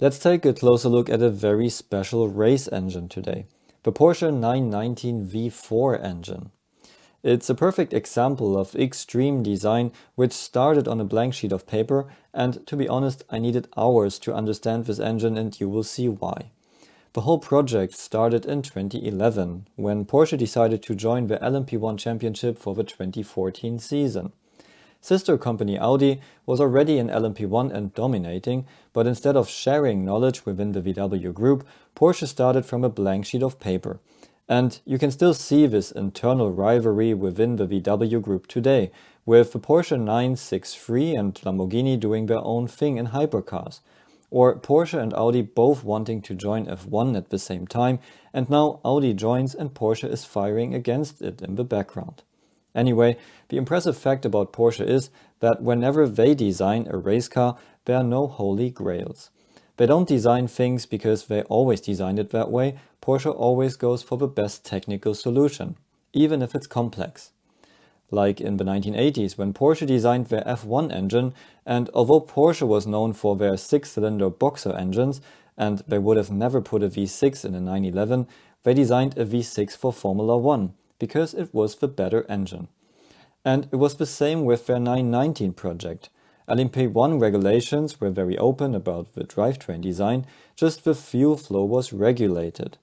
Let's take a closer look at a very special race engine today, the Porsche 919 V4 engine. It's a perfect example of extreme design which started on a blank sheet of paper, and to be honest, I needed hours to understand this engine and you will see why. The whole project started in 2011, when Porsche decided to join the LMP1 championship for the 2014 season. Sister company Audi was already in LMP1 and dominating, but instead of sharing knowledge within the VW group, Porsche started from a blank sheet of paper. And you can still see this internal rivalry within the VW group today, with the Porsche 963 and Lamborghini doing their own thing in hypercars, or Porsche and Audi both wanting to join F1 at the same time, and now Audi joins and Porsche is firing against it in the background. Anyway, the impressive fact about Porsche is that whenever they design a race car, there are no holy grails. They don't design things because they always designed it that way. Porsche always goes for the best technical solution, even if it's complex. Like in the 1980s when Porsche designed their F1 engine, and although Porsche was known for their 6-cylinder boxer engines, and they would have never put a V6 in a 911, they designed a V6 for Formula 1. Because it was the better engine. And it was the same with their 919 project. LMP1 regulations were very open about the drivetrain design, just the fuel flow was regulated.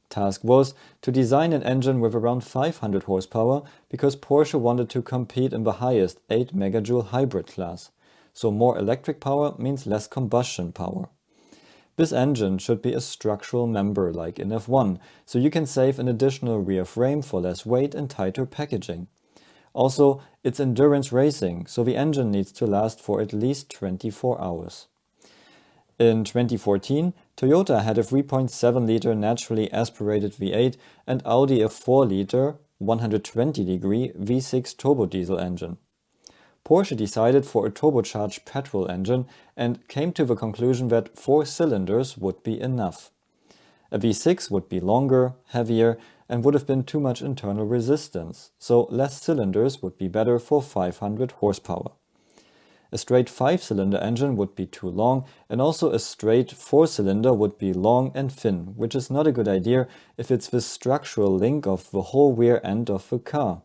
Task was to design an engine with around 500 horsepower because Porsche wanted to compete in the highest 8 megajoule hybrid class. So more electric power means less combustion power. This engine should be a structural member like in F1, so you can save an additional rear frame for less weight and tighter packaging. Also, it's endurance racing, so the engine needs to last for at least 24 hours. In 2014, Toyota had a 3.7-liter naturally aspirated V8 and Audi a 4-liter, 120-degree V6 turbo diesel engine. Porsche decided for a turbocharged petrol engine and came to the conclusion that 4 cylinders would be enough. A V6 would be longer, heavier, and would have been too much internal resistance, so less cylinders would be better for 500 horsepower. A straight 5-cylinder engine would be too long, and also a straight 4-cylinder would be long and thin, which is not a good idea if it's the structural link of the whole rear end of the car.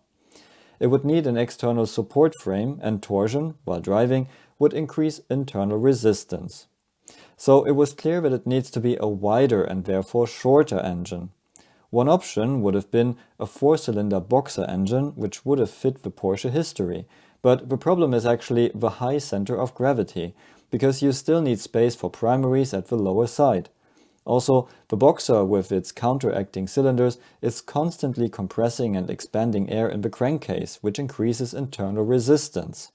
It would need an external support frame, and torsion, while driving, would increase internal resistance. So it was clear that it needs to be a wider and therefore shorter engine. One option would have been a 4-cylinder boxer engine, which would have fit the Porsche history. But the problem is actually the high center of gravity, because you still need space for primaries at the lower side. Also, the boxer with its counteracting cylinders is constantly compressing and expanding air in the crankcase, which increases internal resistance.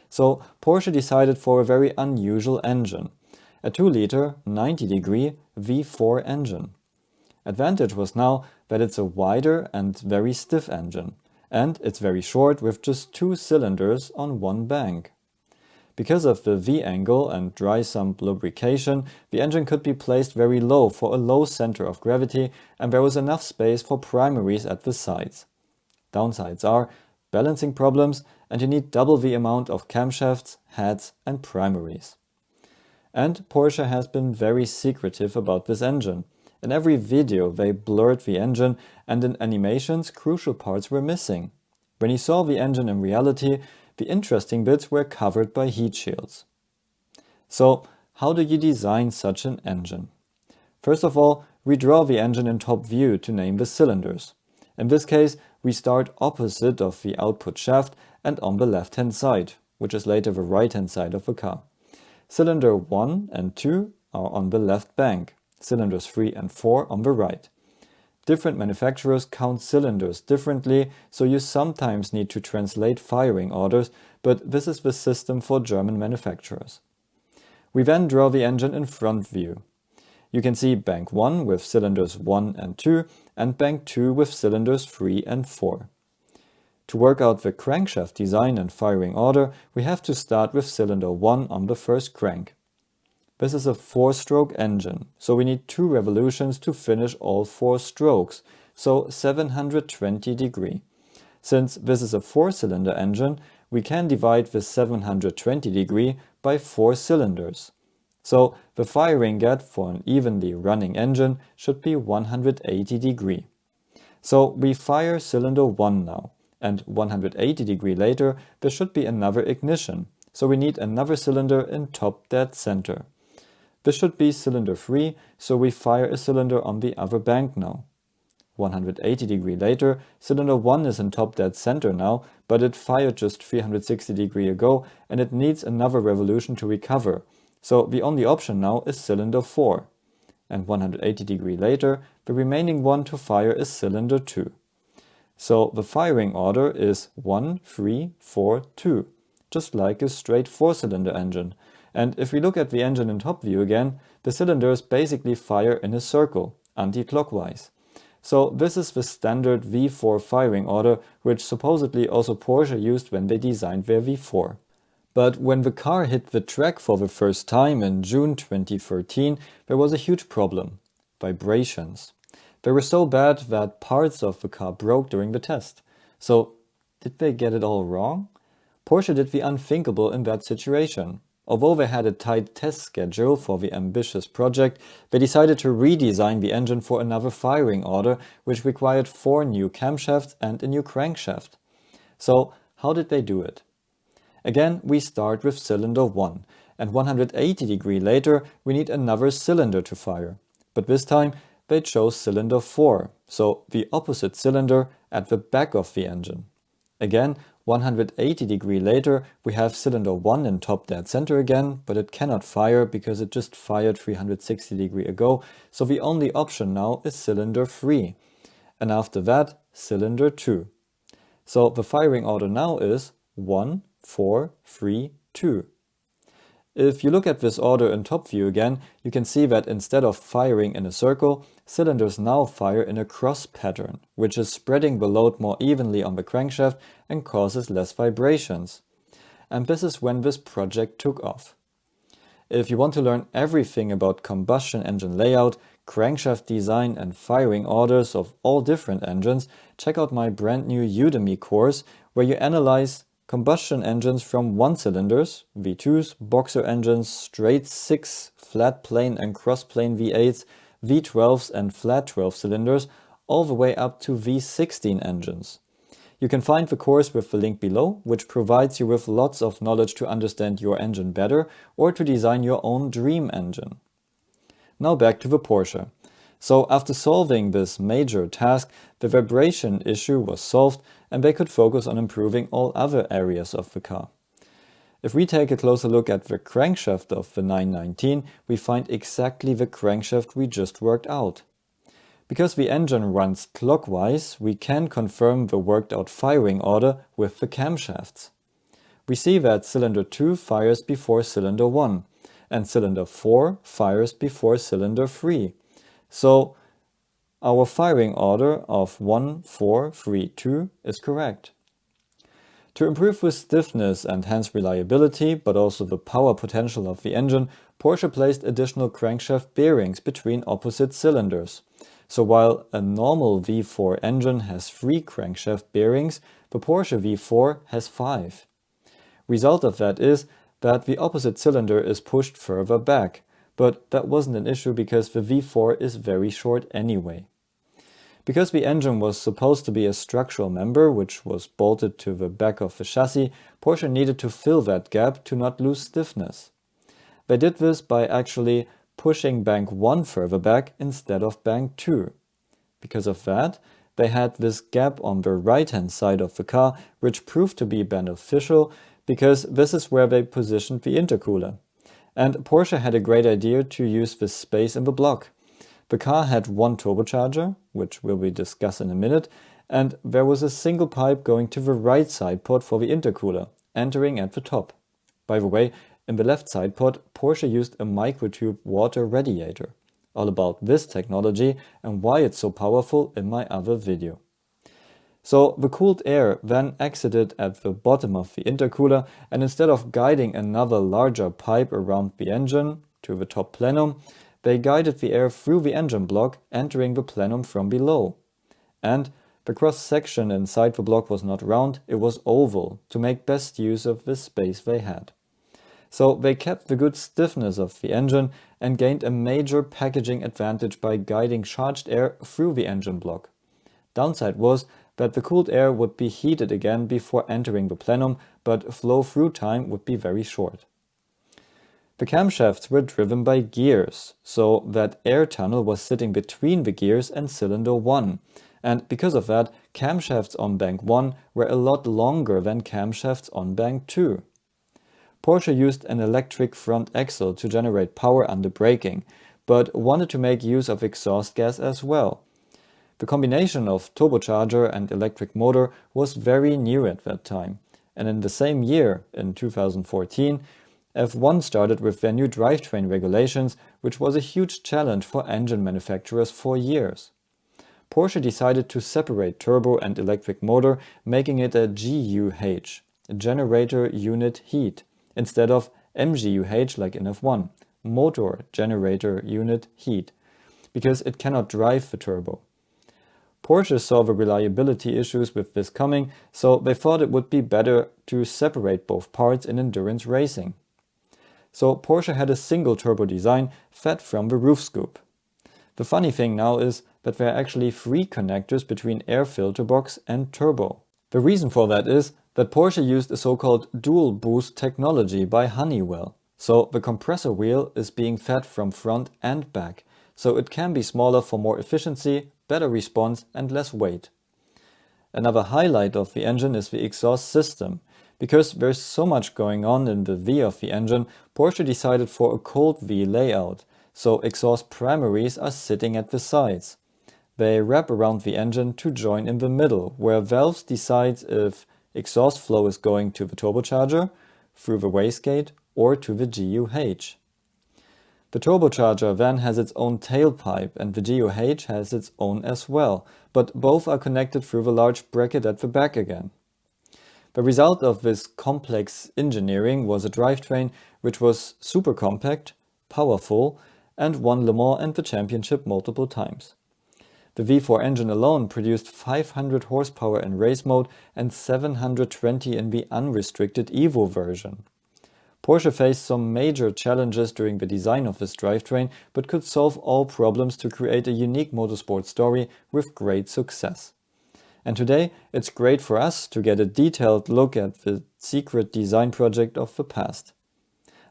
So Porsche decided for a very unusual engine, a 2-liter, 90-degree V4 engine. Advantage was now that it's a wider and very stiff engine, and it's very short with just 2 cylinders on one bank. Because of the V-angle and dry sump lubrication, the engine could be placed very low for a low center of gravity, and there was enough space for primaries at the sides. Downsides are balancing problems, and you need double the amount of camshafts, heads and primaries. And Porsche has been very secretive about this engine. In every video they blurred the engine, and in animations crucial parts were missing. When you saw the engine in reality, the interesting bits were covered by heat shields. So, how do you design such an engine? First of all, we draw the engine in top view to name the cylinders. In this case, we start opposite of the output shaft and on the left-hand side, which is later the right-hand side of the car. Cylinder 1 and 2 are on the left bank, cylinders 3 and 4 on the right. Different manufacturers count cylinders differently, so you sometimes need to translate firing orders, but this is the system for German manufacturers. We then draw the engine in front view. You can see bank 1 with cylinders 1 and 2, and bank 2 with cylinders 3 and 4. To work out the crankshaft design and firing order, we have to start with cylinder 1 on the first crank. This is a 4-stroke engine, so we need 2 revolutions to finish all 4 strokes, so 720 degree. Since this is a 4-cylinder engine, we can divide the 720 degree by 4 cylinders. So the firing gap for an evenly running engine should be 180 degree. So we fire cylinder 1 now, and 180 degree later there should be another ignition, so we need another cylinder in top dead center. This should be cylinder 3, so we fire a cylinder on the other bank now. 180 degree later, cylinder 1 is in top dead center now, but it fired just 360 degree ago and it needs another revolution to recover. So the only option now is cylinder 4. And 180 degree later, the remaining one to fire is cylinder 2. So the firing order is 1, 3, 4, 2, just like a straight 4-cylinder engine. And if we look at the engine in top view again, the cylinders basically fire in a circle, anti-clockwise. So this is the standard V4 firing order, which supposedly also Porsche used when they designed their V4. But when the car hit the track for the first time in June 2013, there was a huge problem: vibrations. They were so bad that parts of the car broke during the test. So, did they get it all wrong? Porsche did the unthinkable in that situation. Although they had a tight test schedule for the ambitious project, they decided to redesign the engine for another firing order, which required 4 new camshafts and a new crankshaft. So, how did they do it? Again, we start with cylinder 1, and 180 degree later we need another cylinder to fire. But this time they chose cylinder 4, so the opposite cylinder at the back of the engine. Again, 180 degree later we have cylinder 1 in top dead center again, but it cannot fire because it just fired 360 degree ago, so the only option now is cylinder 3. And after that, cylinder 2. So the firing order now is 1, 4, 3, 2. If you look at this order in top view again, you can see that instead of firing in a circle, cylinders now fire in a cross pattern, which is spreading the load more evenly on the crankshaft and causes less vibrations. And this is when this project took off. If you want to learn everything about combustion engine layout, crankshaft design and firing orders of all different engines, check out my brand new Udemy course where you analyze combustion engines from 1-cylinders, V2s, boxer engines, straight 6, flat plane and cross plane V8s, V12s and flat 12 cylinders, all the way up to V16 engines. You can find the course with the link below, which provides you with lots of knowledge to understand your engine better or to design your own dream engine. Now back to the Porsche. So after solving this major task, the vibration issue was solved and they could focus on improving all other areas of the car. If we take a closer look at the crankshaft of the 919, we find exactly the crankshaft we just worked out. Because the engine runs clockwise, we can confirm the worked out firing order with the camshafts. We see that cylinder 2 fires before cylinder 1, and cylinder 4 fires before cylinder 3. So our firing order of 1, 4, 3, 2 is correct. To improve the stiffness and hence reliability, but also the power potential of the engine, Porsche placed additional crankshaft bearings between opposite cylinders. So while a normal V4 engine has 3 crankshaft bearings, the Porsche V4 has 5. Result of that is that the opposite cylinder is pushed further back, but that wasn't an issue because the V4 is very short anyway. Because the engine was supposed to be a structural member which was bolted to the back of the chassis, Porsche needed to fill that gap to not lose stiffness. They did this by actually pushing bank 1 further back instead of bank 2. Because of that, they had this gap on the right-hand side of the car, which proved to be beneficial because this is where they positioned the intercooler. And Porsche had a great idea to use this space in the block. The car had 1 turbocharger, which will be discussed in a minute, and there was a single pipe going to the right side port for the intercooler, entering at the top. By the way, in the left side port, Porsche used a Microtube water radiator. All about this technology and why it's so powerful in my other video. So the cooled air then exited at the bottom of the intercooler, and instead of guiding another larger pipe around the engine to the top plenum, they guided the air through the engine block, entering the plenum from below. And the cross-section inside the block was not round, it was oval, to make best use of the space they had. So they kept the good stiffness of the engine and gained a major packaging advantage by guiding charged air through the engine block. Downside was that the cooled air would be heated again before entering the plenum, but flow-through time would be very short. The camshafts were driven by gears, so that air tunnel was sitting between the gears and cylinder 1, and because of that, camshafts on bank 1 were a lot longer than camshafts on bank 2. Porsche used an electric front axle to generate power under braking, but wanted to make use of exhaust gas as well. The combination of turbocharger and electric motor was very new at that time, and in the same year, in 2014, F1 started with their new drivetrain regulations, which was a huge challenge for engine manufacturers for years. Porsche decided to separate turbo and electric motor, making it a GUH, generator unit heat, instead of MGUH like in F1, motor generator unit heat, because it cannot drive the turbo. Porsche saw the reliability issues with this coming, so they thought it would be better to separate both parts in endurance racing. So Porsche had a single turbo design fed from the roof scoop. The funny thing now is that there are actually 3 connectors between air filter box and turbo. The reason for that is that Porsche used a so-called dual boost technology by Honeywell. So the compressor wheel is being fed from front and back, so it can be smaller for more efficiency, better response and less weight. Another highlight of the engine is the exhaust system. Because there's so much going on in the V of the engine, Porsche decided for a cold V layout, so exhaust primaries are sitting at the sides. They wrap around the engine to join in the middle, where valves decide if exhaust flow is going to the turbocharger, through the wastegate or to the GUH. The turbocharger then has its own tailpipe and the GUH has its own as well, but both are connected through the large bracket at the back again. The result of this complex engineering was a drivetrain which was super compact, powerful, and won Le Mans and the championship multiple times. The V4 engine alone produced 500 horsepower in race mode and 720 in the unrestricted Evo version. Porsche faced some major challenges during the design of this drivetrain, but could solve all problems to create a unique motorsport story with great success. And today, it's great for us to get a detailed look at the secret design project of the past.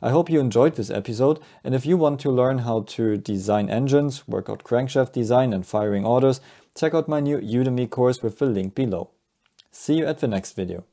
I hope you enjoyed this episode, and if you want to learn how to design engines, work out crankshaft design and firing orders, check out my new Udemy course with the link below. See you at the next video.